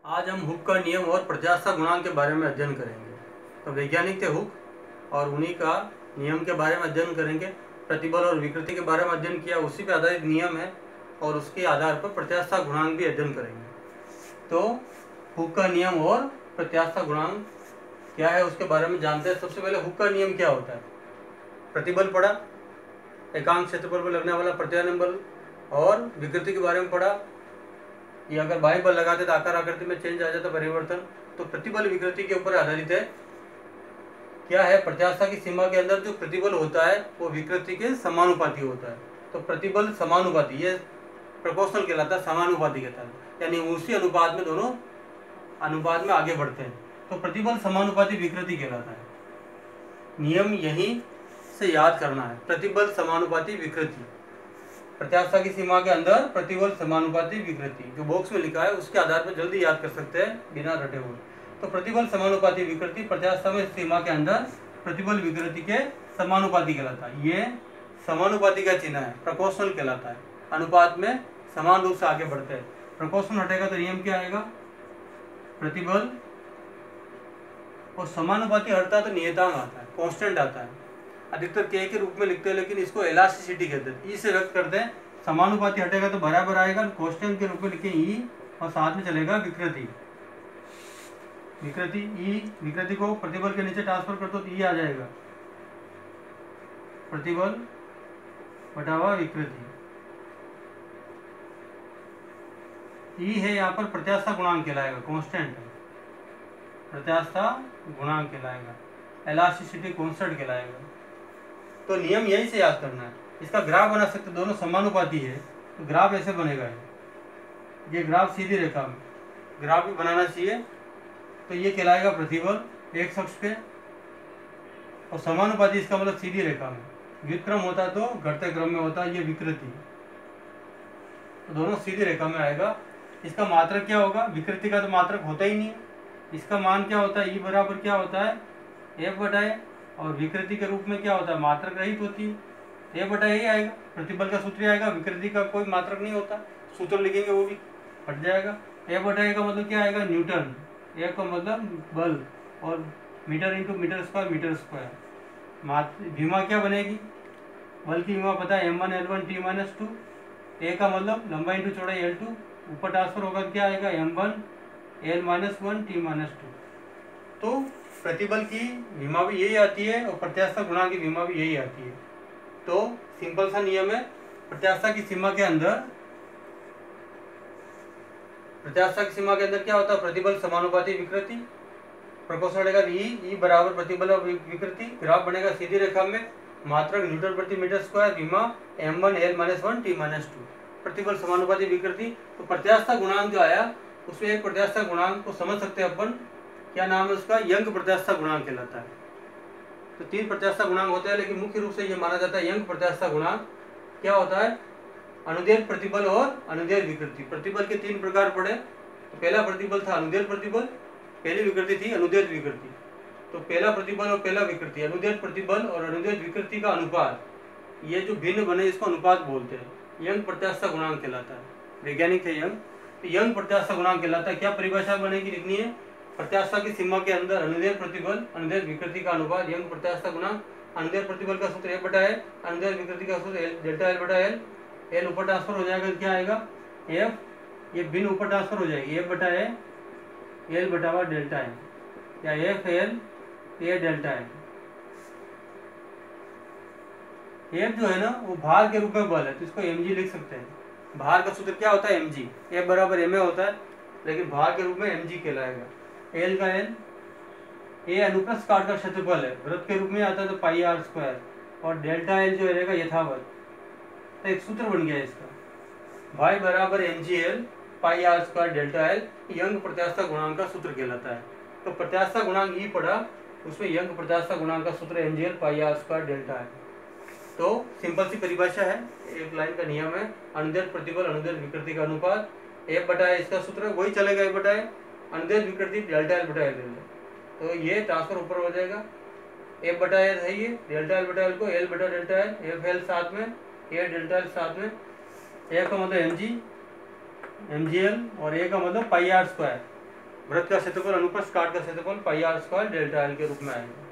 आज हम हुक का नियम और प्रत्यास्था गुणांक के बारे में अध्ययन करेंगे। तो वैज्ञानिक थे हुक और उन्हीं का नियम के बारे में अध्ययन करेंगे। प्रतिबल और विकृति के बारे में अध्ययन किया, उसी पर आधारित नियम है और उसके आधार पर प्रत्यास्था गुणांक भी अध्ययन करेंगे। तो हुक का नियम और प्रत्यास्था गुणांक क्या है उसके बारे में जानते हैं। सबसे पहले हुक का नियम क्या होता है। प्रतिबल पढ़ा, एकांक क्षेत्रफल पर लगने वाला प्रत्यानयन बल, और विकृति के बारे में पढ़ा। ये अगर बाह्य बल लगाते तो आकार आकृति में चेंज आ जाता, परिवर्तन। तो प्रतिबल विकृति के ऊपर आधारित है। क्या है, प्रत्यास्था की सीमा के अंदर जो प्रतिबल होता है वो विकृति के समानुपाती होता है। तो प्रतिबल समानुपाती, ये प्रोपोर्शनल कहलाता है, समानुपाती कहता है, यानी उसी अनुपात में दोनों अनुपात में आगे बढ़ते हैं। तो प्रतिबल समानुपाती विकृति कहलाता है। नियम यहीं से याद करना है, प्रतिबल समानुपाती विकृति। प्रत्यास्था की सीमा के अंदर प्रतिबल समानुपाती विकृति, जो बॉक्स में लिखा है उसके आधार पर जल्दी याद कर सकते हैं बिना रटे हुए। तो प्रतिबल समानुपाती विकृति प्रत्यास्था में सीमा के अंदर प्रतिबल विकृति के समानुपाती कहलाता है। ये समानुपाती का चिन्ह है, प्रोपोर्शनल कहलाता है। अनुपात में समान रूप से आगे बढ़ते हैं। प्रोपोर्शनल हटेगा तो नियम क्या आएगा, प्रतिबल, और समानुपाती हटता तो नियतांक आता है, कांस्टेंट आता है। अधिकतर के रूप में लिखते हैं, लेकिन इसको इलास्टिसिटी कहते हैं, ई से व्यक्त करते हैं। समानुपाती हटेगा तो बराबर आएगा, कांस्टेंट के रूप में लिखें ई, और साथ में चलेगा विकृति। विकृति ई, विकृति को प्रतिबल के नीचे ट्रांसफर कर दो तो ई आ जाएगा, प्रतिबल बटावा विकृति। ई है यहाँ पर प्रत्यास्था गुणांक कहलाएगा, कांस्टेंट है, प्रत्यास्था गुणांक कहलाएगा, इलास्टिसिटी कांस्टेंट कहलाएगा। तो नियम यही से याद करना है। इसका ग्राफ बना सकते, दोनों समानुपाती है तो ग्राफ ऐसे बनेगा। ये ग्राफ सीधी रेखा में ग्राफ भी बनाना चाहिए। तो ये कहलाएगा प्रतिबल एक अक्ष पे, और समानुपाती इसका मतलब सीधी रेखा में। व्युत्क्रम होता तो घटते क्रम में होता, ये विकृति। तो दोनों सीधी रेखा में आएगा। इसका मात्रक क्या होगा, विकृति का तो मात्रक होता ही नहीं है। इसका मान क्या होता है, ई बराबर क्या होता है, एफ बटा ए, और विकृति के रूप में क्या होता है, मात्रक रहित होती है, ए बटा ए आएगा। प्रतिबल का सूत्र आएगा, विकृति का कोई मात्रक नहीं होता, सूत्र लिखेंगे वो भी हट जाएगा। ए बटा ए का मतलब क्या आएगा, न्यूटन। ए का मतलब बल, और meter into meter square, meter square. विमा क्या बनेगी, बल की विमा पता है, m1 L1 T-2। ए का मतलब लंबाई इंटू चौड़ाई L2, ऊपर ट्रांसफर होगा क्या आएगा, m1 L-1 T-2। तो प्रतिबल की विमा भी यही आती है और प्रत्यास्था गुणांक की विमा भी यही आती है। तो सिंपल सा नियम है, प्रत्यास्था की सीमा के अंदर क्या होता है, प्रतिबल समानुपाती विकृति। प्रोपोर्शनल रहेगा ई बराबर प्रतिबल और विकृति। ग्राफ बनेगा सीधी रेखा में, मात्रक न्यूटन प्रति मीटर स्क्वायर, विमा m1 L-1 T-2। प्रतिबल समानुपाती विकृति। तो प्रत्यास्था गुणांक जो आया उसमें एक प्रत्यास्था गुणांक को समझ सकते हैं अपन, क्या नाम है उसका, यंग प्रत्यास्था गुणांक कहलाता है। तो 3 प्रत्यास्था गुणांक होते हैं, लेकिन मुख्य रूप से ये माना जाता है यंग प्रत्यास्था गुणांक। क्या होता है, अनुदैर्ध्य प्रतिबल और अनुदैर्ध्य विकृति। प्रतिबल के 3 प्रकार पड़े। तो पहला प्रतिबल था अनुदैर्ध्य प्रतिबल, पहली विकृति थी अनुदैर्ध्य विकृति। तो पहला प्रतिबल और पहला विकृति, अनुदैर्ध्य प्रतिबल और अनुदैर्ध्य विकृति का अनुपात, ये जो भिन्न बने इसको अनुपात बोलते हैं, यंग प्रत्यास्था गुणांक कहलाता है। वैज्ञानिक है यंग, तो यंग प्रत्यास्था गुणांक कहलाता है। क्या परिभाषा बनेगी, लिखनी है, प्रत्यास्था की सीमा के अंदर अनुदैर्ध्य प्रतिबल अनुदैर्ध्य विकृति का अनुपात, यंग प्रत्यास्था गुणांक। अनुदैर्ध्य प्रतिबल का सूत्र F बटा है, अनुदैर्ध्य विकृति का सूत्र डेल्टा L बटा L। L ऊपर ट्रांसफर हो जाएगा, क्या आएगा, F, ये भिन्न ऊपर ट्रांसफर हो जाएगी, F बटा है L बटा डेल्टा है, या F L A डेल्टा है। F जो है ना वो भार के रूप में बल है, तो इसको mg लिख सकते हैं। भार का सूत्र क्या होता है, mg। F बराबर ma होता है, लेकिन भार के रूप में mg कहलाएगा। L का L, A अनुप्रस्थ काट का क्षेत्रफल है, वृत्त के रूप में आता है तो पाई r स्क्वायर, और डेल्टा L जो रहेगा यथावत। तो एक सूत्र बन गया इसका, y बराबर mgl pi r square delta L, Young प्रत्यास्था गुणांक का सूत्र कहलाता है। तो प्रत्यास्था गुणांक ई पढ़ा, उसमें यंग प्रत्यास्था गुणांक का सूत्र mgl pi r square delta है। तो सिंपल सी परिभाषा है, एक लाइन का नियम है, अनुदैर्ध्य प्रतिबल अनुदैर्ध्य विकृति का अनुपात, F बटा है इसका सूत्र वही चलेगा, F बटा है अनुदैर्ध्य विकृति डेल्टा L बटा L। तो ये ट्रांसफर ऊपर हो जाएगा, F बटा L है ये, डेल्टा L बटा L को L बटा डेल्टा L, F L साथ में, A डेल्टा L साथ में, F का मतलब mg, mgl, और A का मतलब पाई r स्क्वायर। वृत्त का क्षेत्रफल अनुप्रस्थ काट का क्षेत्रफल पाई r स्क्वायर डेल्टा एल के रूप में आएगा।